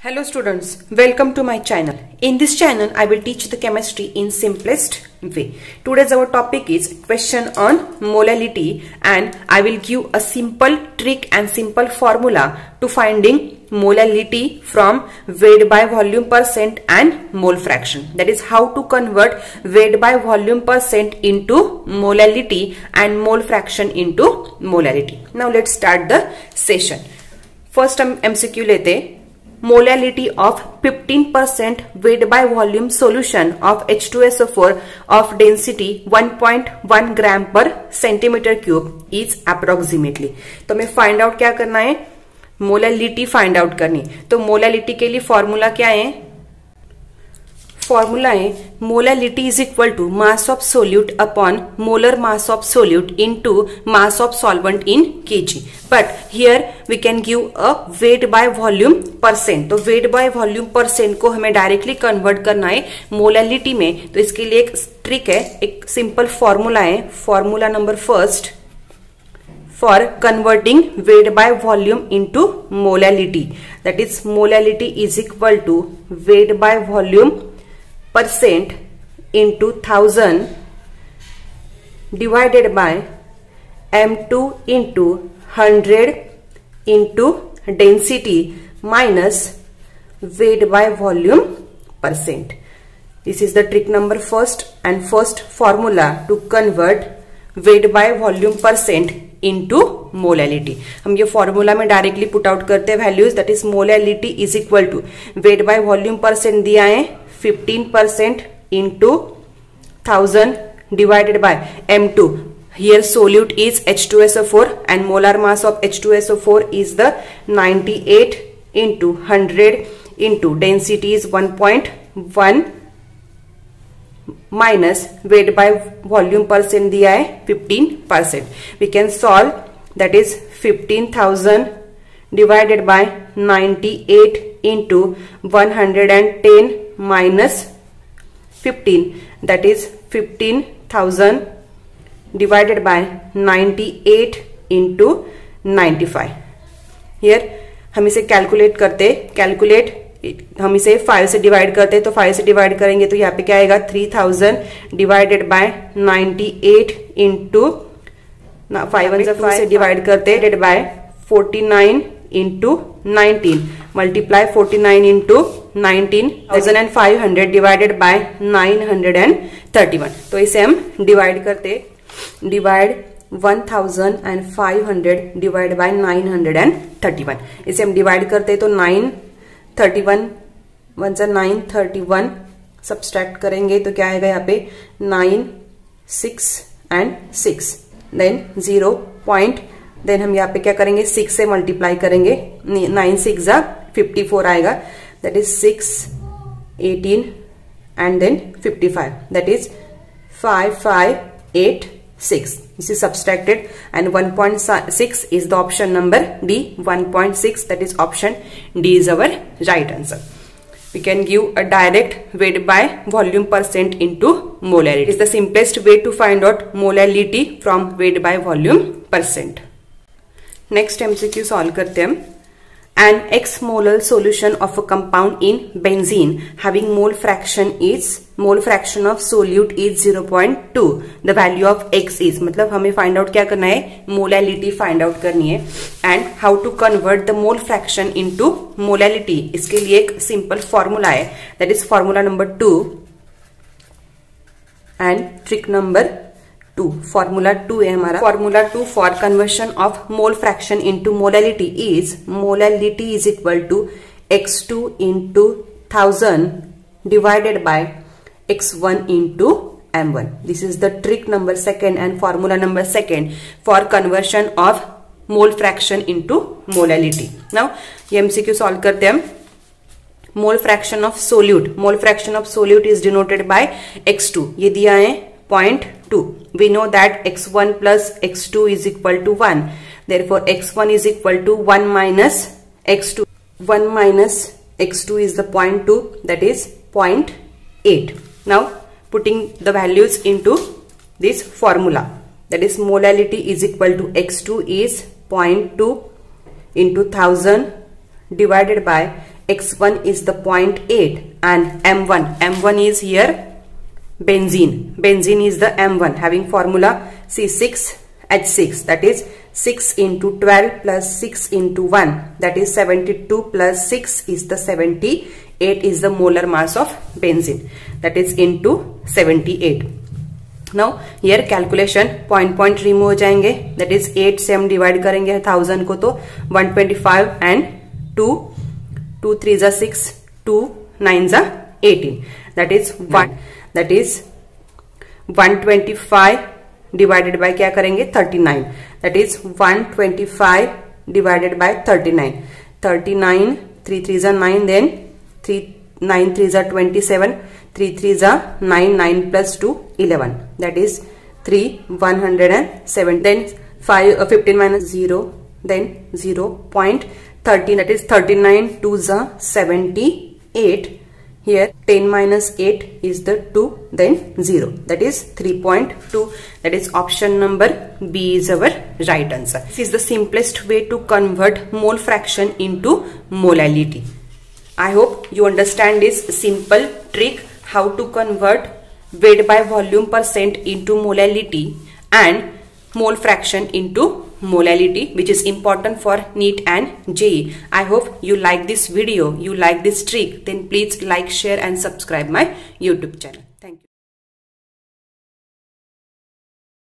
Hello students, welcome to my channel. In this channel, I will teach the chemistry in simplest way. Today's our topic is question on molality, and I will give a simple trick and simple formula to finding molality from weight by volume percent and mole fraction. That is how to convert weight by volume percent into molality and mole fraction into molality. Now let's start the session. First हम MCQ लेते हैं. Molality of 15% weight by volume solution of H2SO4 of density 1.1 gram per centimeter cube is approximately. तो हमें find out क्या करना है, molality find out करनी. तो मोलालिटी के लिए फॉर्मूला क्या है, फॉर्मूला है molality is equal to mass of solute upon molar mass of solute into mass of solvent in kg. But here we can give a weight by volume percent. तो weight by volume percent को हमें directly convert करना है molality में. तो इसके लिए एक ट्रिक है, एक सिंपल फॉर्मूला है. Formula number first for converting weight by volume into molality, that is molality is equal to weight by volume percent into 1000 divided by m2 into 100 into density minus weight by volume percent. This is the trick number first and first formula to convert weight by volume percent into molality. हम ये formula में directly put out करते हैं values. That is molality is equal to weight by volume percent दिया है 15% into 1000 divided by M2. Here solute is H2SO4 and molar mass of H2SO4 is the 98 into 100 into density is 1.1 minus weight by volume percent दिया है 15%. We can solve, that is 15,000 divided by 98 into 110 minus 15, that is 15,000 divided by 98 into 95. Here हम इसे calculate करते, calculate हम इसे 5 से divide करते, तो 5 से डिवाइड करेंगे तो यहाँ पे क्या आएगा 3000 डिवाइडेड बाय 98 इंटू 5 से डिवाइड करते divided by 49 into 19 multiply 49 into 19,500 divided by 931. तो इसे हम डिवाइड करते, डिवाइड 1500 डिवाइड बाय 931. इसे हम डिवाइड करते तो 931 931 सब्सट्रैक्ट करेंगे तो क्या आएगा यहाँ पे 9 6 and 6 देन 0 पॉइंट. देन हम यहाँ पे क्या करेंगे 6 से मल्टीप्लाई करेंगे, 9 6 54 आएगा, that is 6 18 and then 55, that is 5586. This is subtracted and 1.6 is the option number D. 1.6, that is option D is our right answer. We can give a direct weight by volume percent into molarity. It is the simplest way to find out molality from weight by volume percent. Next MCQ solve करते हैं. An x molar solution of a compound in benzene having mole fraction of solute is 0.2. The value of x is, मतलब हमें find out क्या करना है, molality find out करनी है. And how to convert the mole fraction into molality, इसके लिए एक simple formula है, that is formula number 2 and trick number 2. Formula 2 है हमारा. Formula 2 for conversion of mole fraction into molality is molality is equal to x2 into 1000 divided by x1 into m1. This is the trick number second and formula number second for conversion of mole fraction into molality. Now ये MCQ solve करते हैं हम. Mole fraction of solute, mole fraction of solute is denoted by x2. ये दिया है 0.2. We know that x1 plus x2 is equal to 1. Therefore, x1 is equal to 1 minus x2. 1 minus x2 is the 0.2, that is 0.8. Now, putting the values into this formula, that is molality is equal to x2 is 0.2 into 1000 divided by x1 is the 0.8 and m1 is here benzene is the m1 having formula C6H6, that is 6 into 12 plus 6 into 1, that is 72 plus 6 is the 78 is the molar mass of benzene, that is into 78. Now here calculation point remove हो जाएंगे, that is 8 से हम divide करेंगे 1000 को तो 125 and 2 3 जा 6 2 9 जा 18, that is 1, that is 125 divided by क्या करेंगे 39, that is 125 divided by 39 3 3 जा 9, then 9 3 जा 27, 3 3 जा 9 plus 2 11, that is 107, then 15 minus 0, then 0.13, that is 39 2 जा 78. Here 10 minus 8 is the 2, then 0, that is 3.2, that is option number B is our right answer. This is the simplest way to convert mole fraction into molality. I hope you understand this simple trick how to convert weight by volume percent into molality and mole fraction into molality, which is important for NEET and JEE. I hope you like this video, you like this trick, then please like, share and subscribe my YouTube channel.